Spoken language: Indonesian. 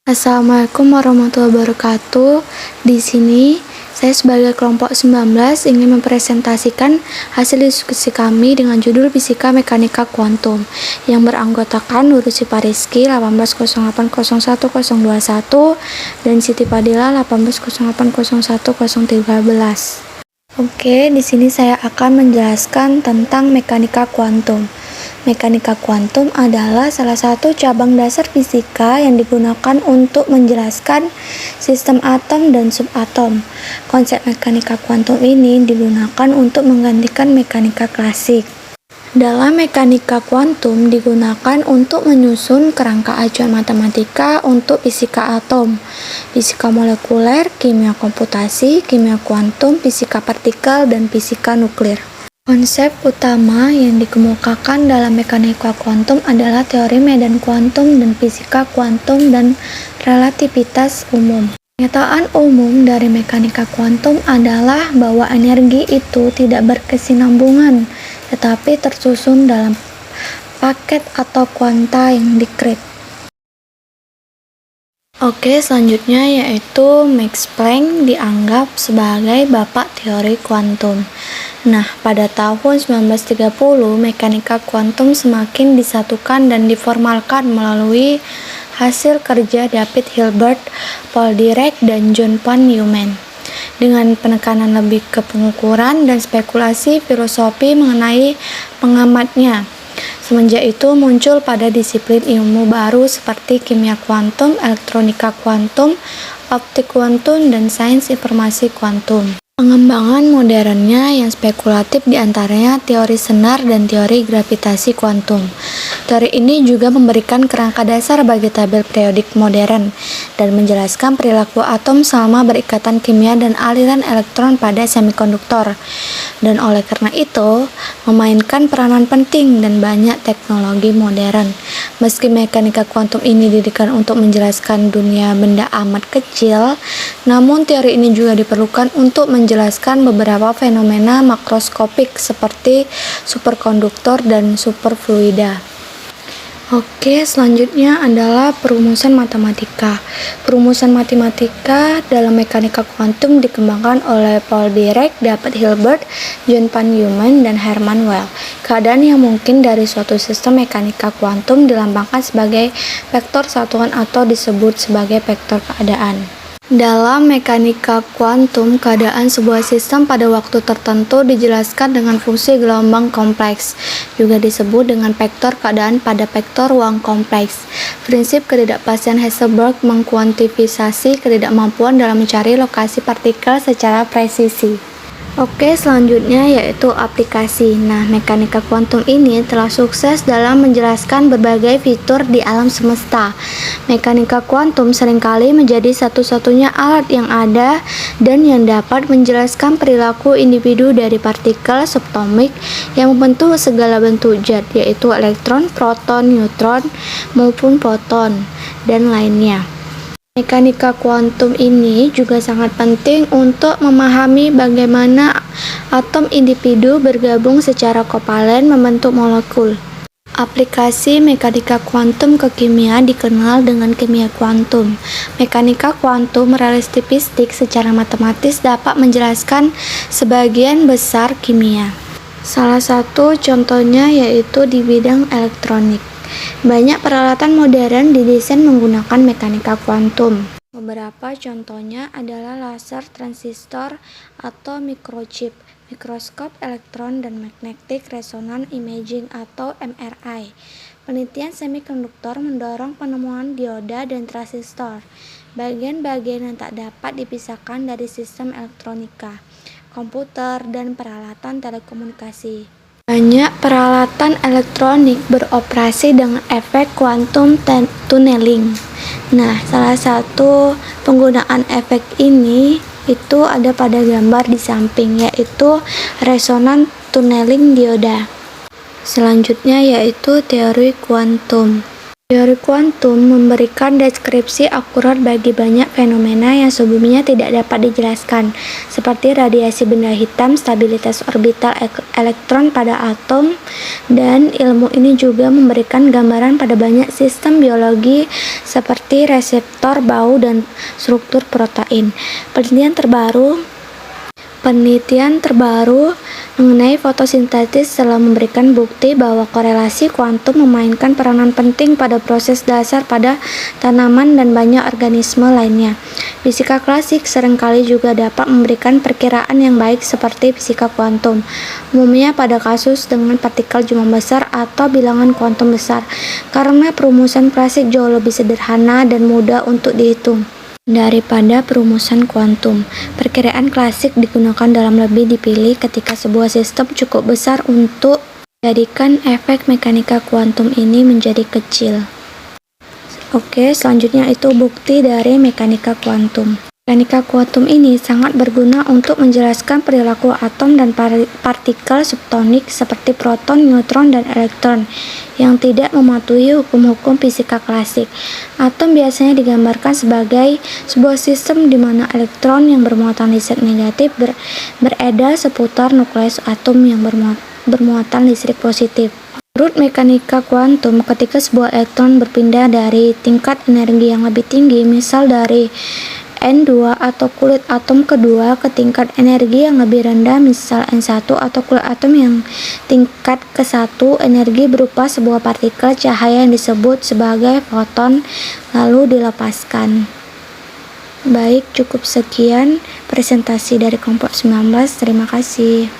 Assalamualaikum warahmatullahi wabarakatuh. Di sini saya sebagai kelompok 19 ingin mempresentasikan hasil diskusi kami dengan judul Fisika Mekanika Kuantum yang beranggotakan Nurul Sipariski 180801021 dan Siti Fadila 180801013. Oke, di sini saya akan menjelaskan tentang mekanika kuantum. Mekanika kuantum adalah salah satu cabang dasar fisika yang digunakan untuk menjelaskan sistem atom dan subatom. Konsep mekanika kuantum ini digunakan untuk menggantikan mekanika klasik. Dalam mekanika kuantum digunakan untuk menyusun kerangka acuan matematika untuk fisika atom, fisika molekuler, kimia komputasi, kimia kuantum, fisika partikel, dan fisika nuklir. Konsep utama yang dikemukakan dalam mekanika kuantum adalah teori medan kuantum dan fisika kuantum dan relativitas umum. Pernyataan umum dari mekanika kuantum adalah bahwa energi itu tidak berkesinambungan, tetapi tersusun dalam paket atau kuanta yang dikrit. Oke, selanjutnya yaitu Max Planck dianggap sebagai bapak teori kuantum. Nah, pada tahun 1930, mekanika kuantum semakin disatukan dan diformalkan melalui hasil kerja David Hilbert, Paul Dirac, dan John von Neumann. Dengan penekanan lebih ke pengukuran dan spekulasi filosofi mengenai pengamatnya. Semenjak itu muncul pada disiplin ilmu baru seperti kimia kuantum, elektronika kuantum, optik kuantum, dan sains informasi kuantum. Pengembangan modernnya yang spekulatif diantaranya teori senar dan teori gravitasi kuantum. Teori ini juga memberikan kerangka dasar bagi tabel periodik modern dan menjelaskan perilaku atom selama berikatan kimia dan aliran elektron pada semikonduktor. Dan oleh karena itu, memainkan peranan penting dan banyak teknologi modern. Meski mekanika kuantum ini didirikan untuk menjelaskan dunia benda amat kecil, namun teori ini juga diperlukan untuk menjelaskan beberapa fenomena makroskopik seperti superkonduktor dan superfluida. Oke, selanjutnya adalah perumusan matematika. Perumusan matematika dalam mekanika kuantum dikembangkan oleh Paul Dirac, David Hilbert, John von Neumann, dan Hermann Weyl. Keadaan yang mungkin dari suatu sistem mekanika kuantum dilambangkan sebagai vektor satuan atau disebut sebagai vektor keadaan. Dalam mekanika kuantum, keadaan sebuah sistem pada waktu tertentu dijelaskan dengan fungsi gelombang kompleks, juga disebut dengan vektor keadaan pada vektor ruang kompleks. Prinsip ketidakpastian Heisenberg mengkuantifikasi ketidakmampuan dalam mencari lokasi partikel secara presisi. Oke, selanjutnya yaitu aplikasi. Nah, mekanika kuantum ini telah sukses dalam menjelaskan berbagai fitur di alam semesta. Mekanika kuantum seringkali menjadi satu-satunya alat yang ada dan yang dapat menjelaskan perilaku individu dari partikel subatomik yang membentuk segala bentuk zat, yaitu elektron, proton, neutron, maupun foton, dan lainnya. Mekanika kuantum ini juga sangat penting untuk memahami bagaimana atom individu bergabung secara kovalen membentuk molekul. Aplikasi mekanika kuantum ke kimia dikenal dengan kimia kuantum. Mekanika kuantum relativistik secara matematis dapat menjelaskan sebagian besar kimia. Salah satu contohnya yaitu di bidang elektronik. Banyak peralatan modern didesain menggunakan mekanika kuantum. Beberapa contohnya adalah laser, transistor, atau microchip, mikroskop elektron, dan magnetic resonance imaging atau MRI. Penelitian semikonduktor mendorong penemuan dioda dan transistor, bagian-bagian yang tak dapat dipisahkan dari sistem elektronika, komputer, dan peralatan telekomunikasi. Banyak peralatan elektronik beroperasi dengan efek quantum tunneling. Nah, salah satu penggunaan efek ini itu ada pada gambar di samping, yaitu resonance tunneling dioda. Selanjutnya yaitu teori kuantum. Teori kuantum memberikan deskripsi akurat bagi banyak fenomena yang sebelumnya tidak dapat dijelaskan, seperti radiasi benda hitam, stabilitas orbital elektron pada atom, dan ilmu ini juga memberikan gambaran pada banyak sistem biologi seperti reseptor bau dan struktur protein. Penelitian terbaru mengenai fotosintesis telah memberikan bukti bahwa korelasi kuantum memainkan peranan penting pada proses dasar pada tanaman dan banyak organisme lainnya. Fisika klasik seringkali juga dapat memberikan perkiraan yang baik seperti fisika kuantum, umumnya pada kasus dengan partikel jumlah besar atau bilangan kuantum besar, karena perumusan klasik jauh lebih sederhana dan mudah untuk dihitung daripada perumusan kuantum. Perkiraan klasik digunakan dalam lebih dipilih ketika sebuah sistem cukup besar untuk menjadikan efek mekanika kuantum ini menjadi kecil. Oke, selanjutnya itu bukti dari mekanika kuantum. Mekanika kuantum ini sangat berguna untuk menjelaskan perilaku atom dan partikel subatomic seperti proton, neutron, dan elektron yang tidak mematuhi hukum-hukum fisika klasik. Atom biasanya digambarkan sebagai sebuah sistem di mana elektron yang bermuatan listrik negatif beredar seputar nukleus atom yang bermuatan listrik positif. Menurut mekanika kuantum, ketika sebuah elektron berpindah dari tingkat energi yang lebih tinggi, misal dari N2 atau kulit atom kedua ke tingkat energi yang lebih rendah, misal N1 atau kulit atom yang tingkat ke-1, energi berupa sebuah partikel cahaya yang disebut sebagai foton lalu dilepaskan. Baik, cukup sekian presentasi dari kelompok 19. Terima kasih.